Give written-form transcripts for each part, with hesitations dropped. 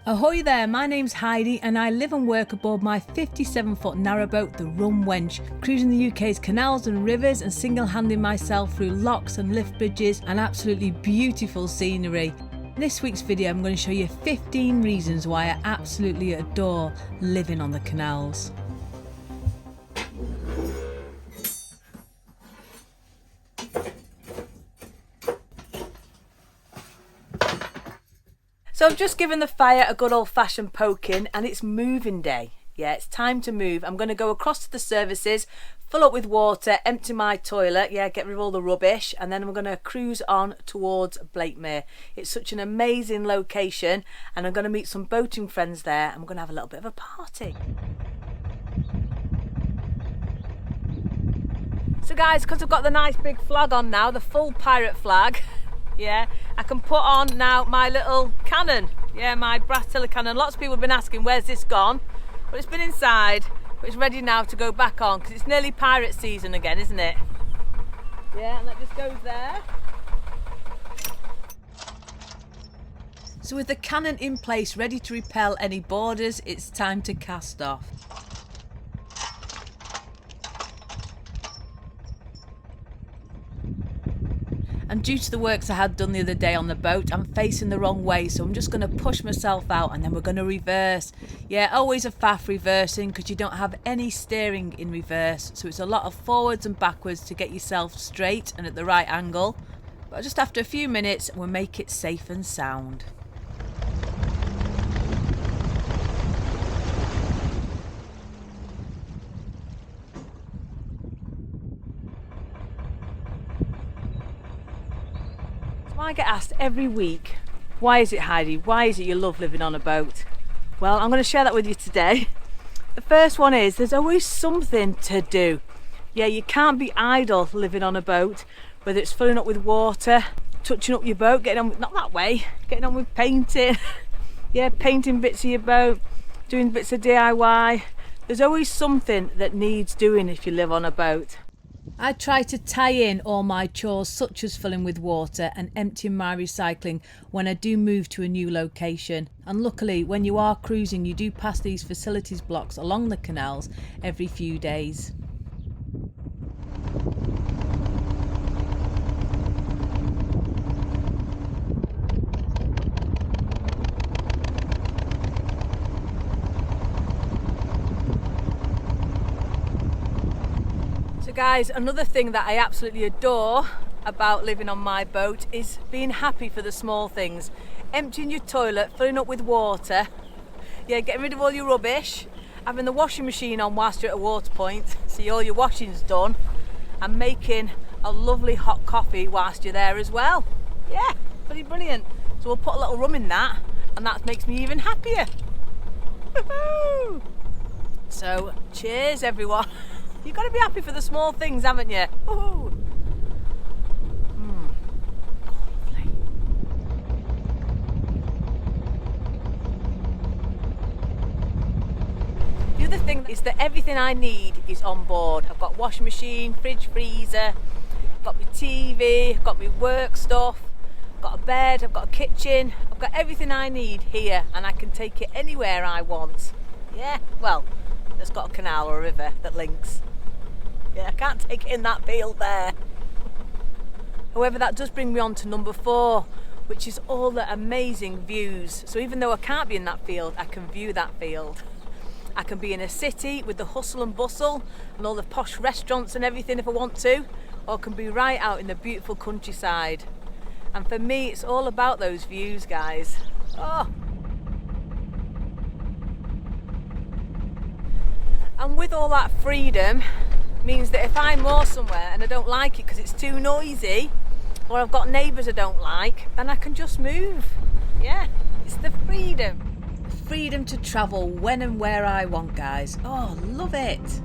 Ahoy there, my name's Heidi and I live and work aboard my 57-foot narrowboat, the Rum Wench, cruising the UK's canals and rivers and single-handing myself through locks and lift bridges and absolutely beautiful scenery. In this week's video I'm going to show you 15 reasons why I absolutely adore living on the canals. So I've just given the fire a good old-fashioned poking and it's moving day. Yeah, it's time to move. I'm going to go across to the services, fill up with water, empty my toilet, get rid of all the rubbish, and then I'm going to cruise on towards Blakemere. It's such an amazing location and I'm going to meet some boating friends there. I'm going to have a little bit of a party. So guys, because I've got the nice big flag on now, the full pirate flag, I can put on now my little cannon, my brass tiller cannon. Lots of people have been asking where's this gone, but it's been inside, but it's ready now to go back on because it's nearly pirate season again, isn't it? Yeah, and that just goes there. So with the cannon in place, ready to repel any boarders, it's time to cast off. And due to the works I had done the other day on the boat, I'm facing the wrong way, so I'm just going to push myself out and then we're going to reverse. Yeah, always a faff reversing because you don't have any steering in reverse, so it's a lot of forwards and backwards to get yourself straight and at the right angle. But just after a few minutes, we'll make it safe and sound. I get asked every week, why is it, Heidi, why is it you love living on a boat? Well, I'm going to share that with you today. The first one is there's always something to do. Yeah, you can't be idle living on a boat, whether it's filling up with water, touching up your boat, getting on with, not that way, getting on with painting, painting bits of your boat, doing bits of DIY. There's always something that needs doing if you live on a boat. I try to tie in all my chores such as filling with water and emptying my recycling when I do move to a new location. And luckily when you are cruising you do pass these facilities blocks along the canals every few days. So guys, another thing that I absolutely adore about living on my boat is being happy for the small things. Emptying your toilet, filling up with water, getting rid of all your rubbish, having the washing machine on whilst you're at a water point, so all your washing's done, and making a lovely hot coffee whilst you're there as well. Yeah, pretty brilliant. So we'll put a little rum in that, and that makes me even happier. Woohoo! So cheers everyone. You've got to be happy for the small things, haven't you? Ooh. Lovely. The other thing is that everything I need is on board. I've got washing machine, fridge, freezer, I've got my TV, I've got my work stuff, I've got a bed, I've got a kitchen, I've got everything I need here and I can take it anywhere I want. Yeah, well, it's got a canal or a river that links. Yeah, I can't take it in that field there. However, that does bring me on to number 4, which is all the amazing views. So even though I can't be in that field, I can view that field. I can be in a city with the hustle and bustle and all the posh restaurants and everything if I want to, or I can be right out in the beautiful countryside. And for me, it's all about those views, guys. Oh. And with all that freedom, means that if I moor somewhere and I don't like it because it's too noisy or I've got neighbours I don't like, then I can just move. Yeah, it's the freedom. The freedom to travel when and where I want, guys. Oh, love it.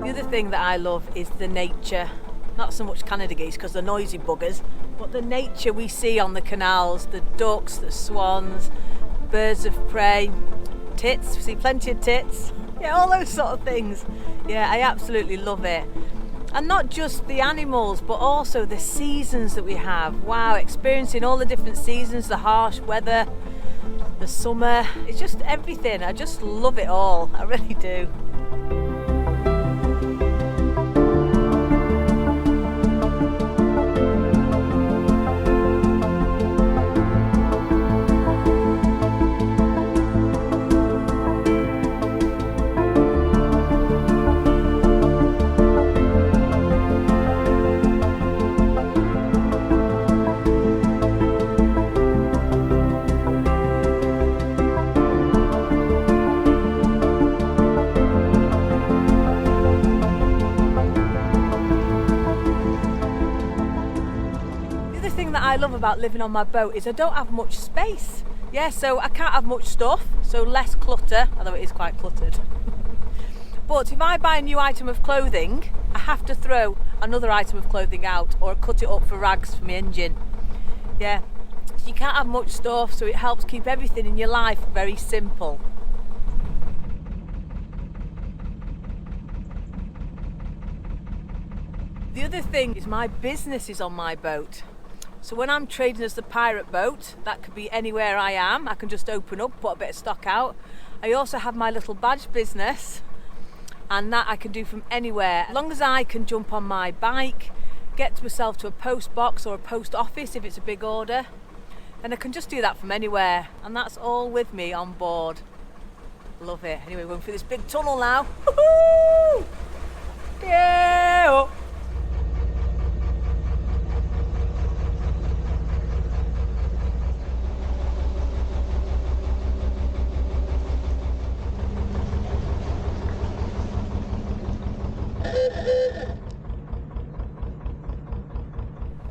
The other thing that I love is the nature. Not so much Canada geese because they're noisy buggers, But the nature we see on the canals, the ducks, the swans, birds of prey, tits, we see plenty of tits, yeah, all those sort of things. Yeah, I absolutely love it. And not just the animals, but also the seasons that we have. Wow, experiencing all the different seasons, the harsh weather, the summer, it's just everything. I just love it all, I really do. I love about living on my boat is I don't have much space. Yeah, so I can't have much stuff, so less clutter, although it is quite cluttered. But if I buy a new item of clothing, I have to throw another item of clothing out or cut it up for rags for my engine. Yeah, so you can't have much stuff, so it helps keep everything in your life very simple. The other thing is my business is on my boat. So when I'm trading as the pirate boat, that could be anywhere I am. I can just open up, put a bit of stock out. I also have my little badge business, and that I can do from anywhere. As long as I can jump on my bike, get myself to a post box or a post office if it's a big order, and I can just do that from anywhere. And that's all with me on board. Love it. Anyway, we're going through this big tunnel now. Woohoo! Yeah!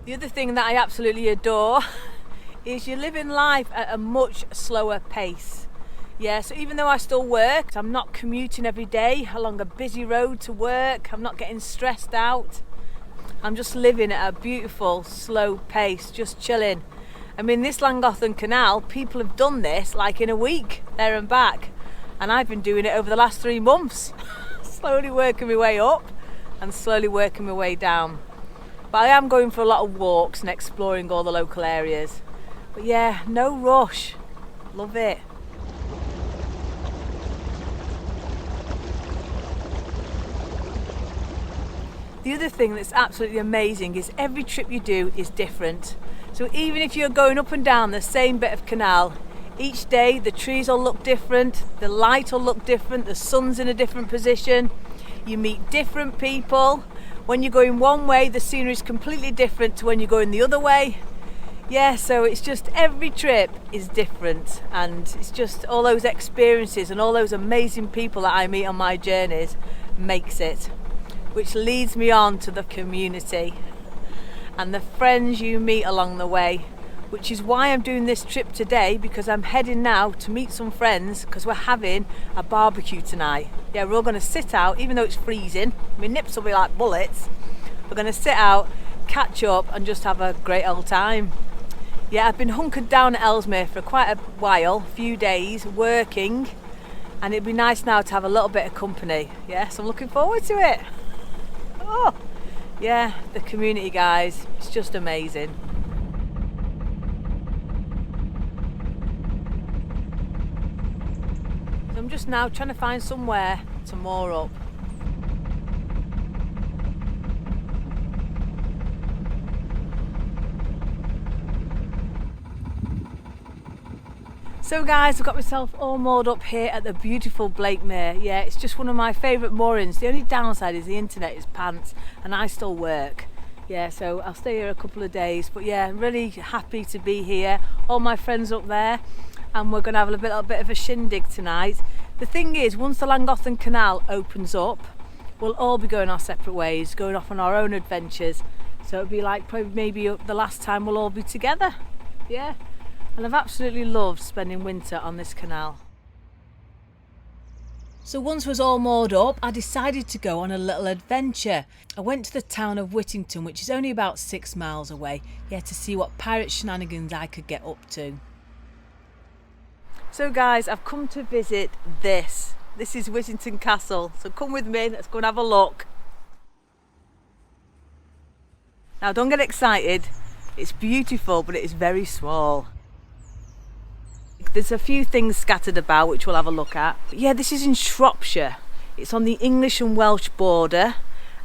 The other thing that I absolutely adore is you're living life at a much slower pace. Yeah, so even though I still work, I'm not commuting every day along a busy road to work, I'm not getting stressed out. I'm just living at a beautiful, slow pace, just chilling. I mean, this Llangollen Canal, people have done this like in a week, there and back. And I've been doing it over the last 3 months. Slowly working my way up and slowly working my way down. But I am going for a lot of walks and exploring all the local areas. But yeah, no rush. Love it. The other thing that's absolutely amazing is every trip you do is different. So even if you're going up and down the same bit of canal, each day the trees will look different, the light will look different, the sun's in a different position, you meet different people. When you're going one way, the scenery is completely different to when you're going the other way. Yeah, so it's just every trip is different, and it's just all those experiences and all those amazing people that I meet on my journeys makes it, which leads me on to the community and the friends you meet along the way, which is why I'm doing this trip today, because I'm heading now to meet some friends because we're having a barbecue tonight. Yeah, we're all going to sit out, even though it's freezing. My nips will be like bullets. We're going to sit out, catch up and just have a great old time. Yeah, I've been hunkered down at Ellesmere for quite a while, a few days, working, and it'd be nice now to have a little bit of company. Yeah, so I'm looking forward to it. Oh, yeah, the community, guys, it's just amazing. I'm just now trying to find somewhere to moor up. So guys, I've got myself all moored up here at the beautiful Blakemere. Yeah, it's just one of my favourite moorings. The only downside is the internet is pants and I still work. Yeah, so I'll stay here a couple of days. But yeah, really happy to be here. All my friends up there, and we're going to have a little bit of a shindig tonight. The thing is, once the Llangollen Canal opens up, we'll all be going our separate ways, going off on our own adventures. So it'll be like probably maybe the last time we'll all be together. Yeah. And I've absolutely loved spending winter on this canal. So once was all moored up, I decided to go on a little adventure. I went to the town of Whittington, which is only about 6 miles away, to see what pirate shenanigans I could get up to. So guys, I've come to visit this. This is Whittington Castle, so come with me, let's go and have a look. Now don't get excited, it's beautiful, but it is very small. There's a few things scattered about which we'll have a look at. But yeah, this is in Shropshire. It's on the English and Welsh border,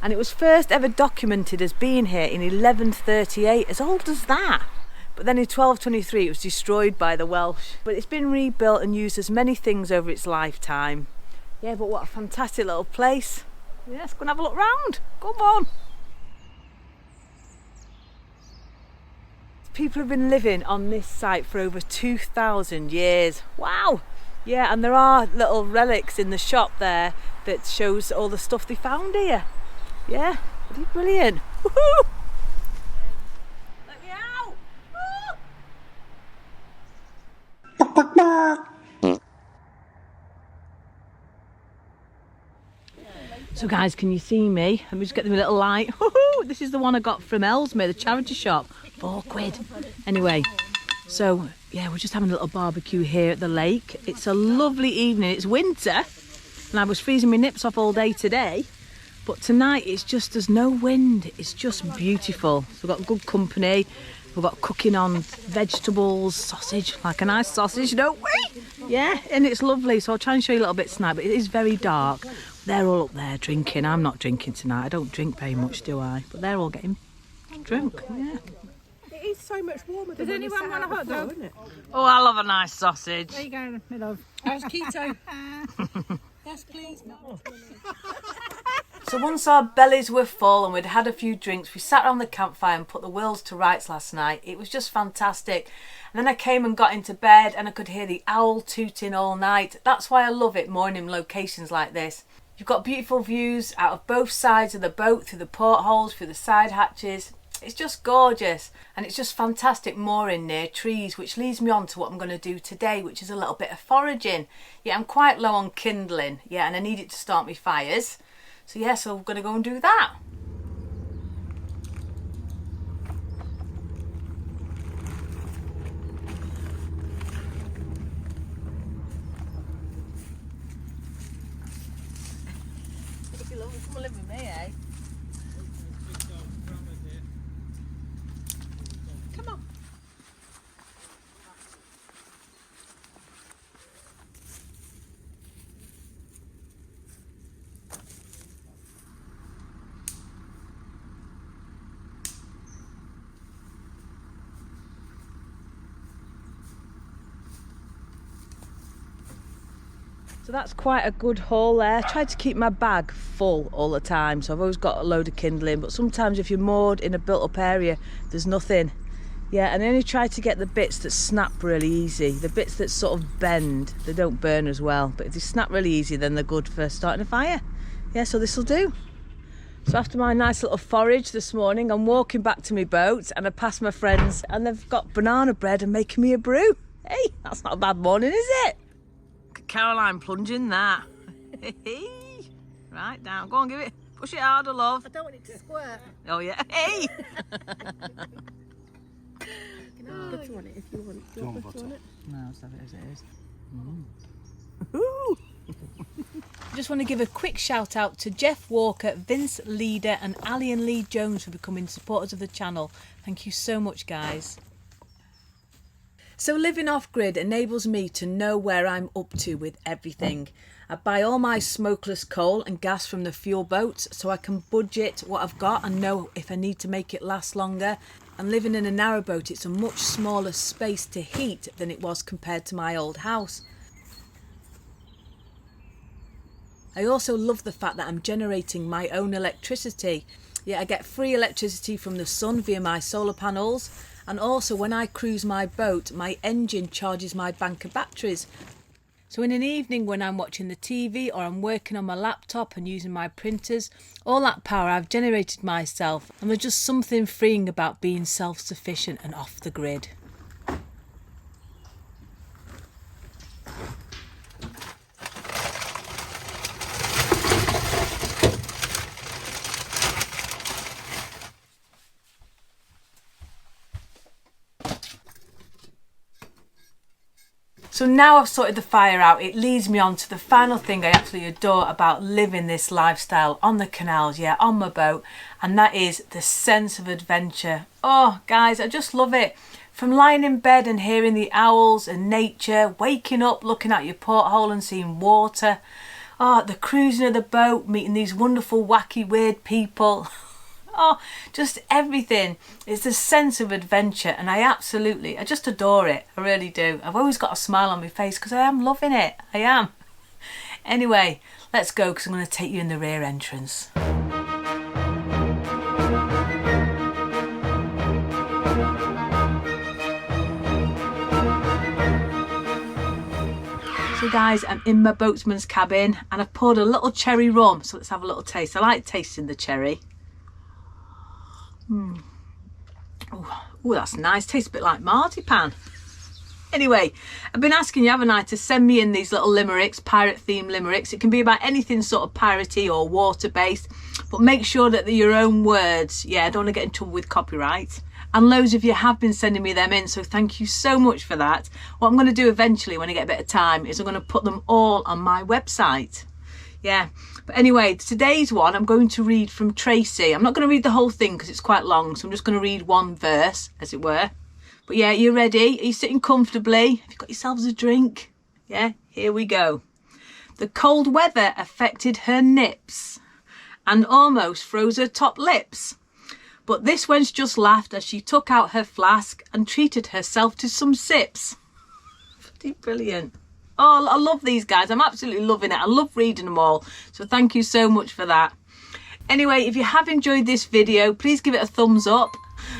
and it was first ever documented as being here in 1138, as old as that. But then in 1223 it was destroyed by the Welsh. But it's been rebuilt and used as many things over its lifetime. Yeah, but what a fantastic little place. Yeah, let's go and have a look round. Come on. People have been living on this site for over 2,000 years. Wow! Yeah, and there are little relics in the shop there that shows all the stuff they found here. Yeah, brilliant. Woohoo! Let me out! Woo! So guys, can you see me? Let me just get them a little light. Woohoo! This is the one I got from Ellesmere, the charity shop. £4. Anyway, so yeah, we're just having a little barbecue here at the lake. It's a lovely evening. It's winter and I was freezing my nips off all day today, but tonight it's just, there's no wind. It's just beautiful. So we've got good company. We've got cooking on vegetables, sausage, like a nice sausage, don't we? Yeah, and it's lovely. So I'll try and show you a little bit tonight, but it is very dark. They're all up there drinking. I'm not drinking tonight. I don't drink very much, do I? But they're all getting drunk, yeah. It is so much warmer than. Does anyone want a hot dog? Isn't it? Oh, I love a nice sausage. There you go, my love. How's keto? Yes, please. No. So once our bellies were full and we'd had a few drinks, we sat around the campfire and put the worlds to rights last night. It was just fantastic. And then I came and got into bed and I could hear the owl tooting all night. That's why I love it mooring in locations like this. You've got beautiful views out of both sides of the boat, through the portholes, through the side hatches. It's just gorgeous, and it's just fantastic mooring near trees, which leads me on to what I'm going to do today, which is a little bit of foraging. Yeah, I'm quite low on kindling, and I need it to start my fires. So yeah, so we're going to go and do that. If you love it, come and live with me, eh? Come on. So that's quite a good haul there. I tried to keep my bag full all the time, so I've always got a load of kindling, but sometimes if you're moored in a built up area, there's nothing. Yeah, and I only try to get the bits that snap really easy. The bits that sort of bend, they don't burn as well, but if they snap really easy, then they're good for starting a fire. Yeah, so this will do. So after my nice little forage this morning, I'm walking back to my boat and I pass my friends and they've got banana bread and making me a brew. Hey, that's not a bad morning, is it? Caroline plunging that. Right down. Go on, give it. Push it harder, love. I don't want it to squirt. Oh yeah. Hey. You can have butter on it if you want. Do you want butter on it? No, just have it as it is. Ooh. I just want to give a quick shout out to Jeff Walker, Vince Leader and Ali and Lee Jones for becoming supporters of the channel. Thank you so much, guys. So living off-grid enables me to know where I'm up to with everything. I buy all my smokeless coal and gas from the fuel boats so I can budget what I've got and know if I need to make it last longer. And living in a narrowboat, it's a much smaller space to heat than it was compared to my old house. I also love the fact that I'm generating my own electricity. Yeah, I get free electricity from the sun via my solar panels. And also when I cruise my boat, my engine charges my bank of batteries. So in an evening when I'm watching the TV or I'm working on my laptop and using my printers, all that power I've generated myself, and there's just something freeing about being self-sufficient and off the grid. So now I've sorted the fire out, it leads me on to the final thing I absolutely adore about living this lifestyle on the canals, yeah, on my boat, and that is the sense of adventure. Oh, guys, I just love it. From lying in bed and hearing the owls and nature, waking up, looking out your porthole and seeing water. Oh, the cruising of the boat, meeting these wonderful, wacky, weird people. Oh, just everything. It's a sense of adventure and I just adore it. I really do. I've always got a smile on my face because I am loving it. I am. Anyway, let's go because I'm going to take you in the rear entrance. So guys, I'm in my boatsman's cabin and I've poured a little cherry rum. So let's have a little taste. I like tasting the cherry. Oh, that's nice. Tastes a bit like marzipan. Anyway, I've been asking you, haven't I, to send me in these little limericks, pirate themed limericks. It can be about anything sort of piratey or water based, but make sure that they're your own words. Yeah, I don't want to get in trouble with copyright. And loads of you have been sending me them in, so thank you so much for that. What I'm going to do eventually when I get a bit of time is I'm going to put them all on my website. Yeah, but anyway, today's one I'm going to read from Tracy. I'm not going to read the whole thing because it's quite long, so I'm just going to read one verse, as it were. But yeah, you ready? Are you sitting comfortably? Have you got yourselves a drink? Yeah, here we go. The cold weather affected her nips and almost froze her top lips. But this wench just laughed as she took out her flask and treated herself to some sips. Pretty brilliant. Oh, I love these guys. I'm absolutely loving it. I love reading them all. So thank you so much for that. Anyway, if you have enjoyed this video, please give it a thumbs up.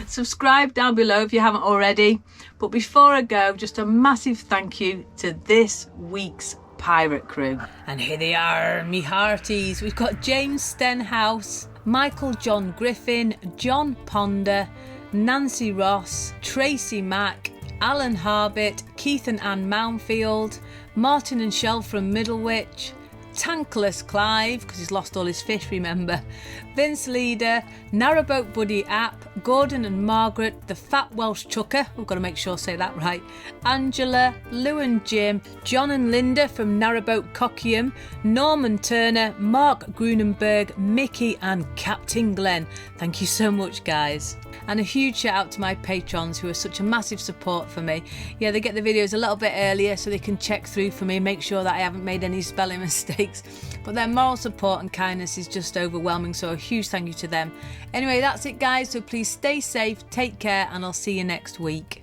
Subscribe down below if you haven't already. But before I go, just a massive thank you to this week's pirate crew. And here they are, me hearties. We've got James Stenhouse, Michael John Griffin, John Ponder, Nancy Ross, Tracy Mack, Alan Harbit, Keith and Anne Mounfield, Martin and Shell from Middlewich, Tankless Clive, because he's lost all his fish, remember, Vince Leader, Narrowboat Buddy App, Gordon and Margaret, the Fat Welsh Chucker, we've got to make sure I say that right, Angela, Lou and Jim, John and Linda from Narrowboat Cockium, Norman Turner, Mark Grunenberg, Mickey and Captain Glenn. Thank you so much, guys. And a huge shout out to my patrons who are such a massive support for me. Yeah, they get the videos a little bit earlier so they can check through for me, make sure that I haven't made any spelling mistakes. But their moral support and kindness is just overwhelming, so a huge thank you to them. Anyway, that's it guys, so please stay safe, take care, and I'll see you next week.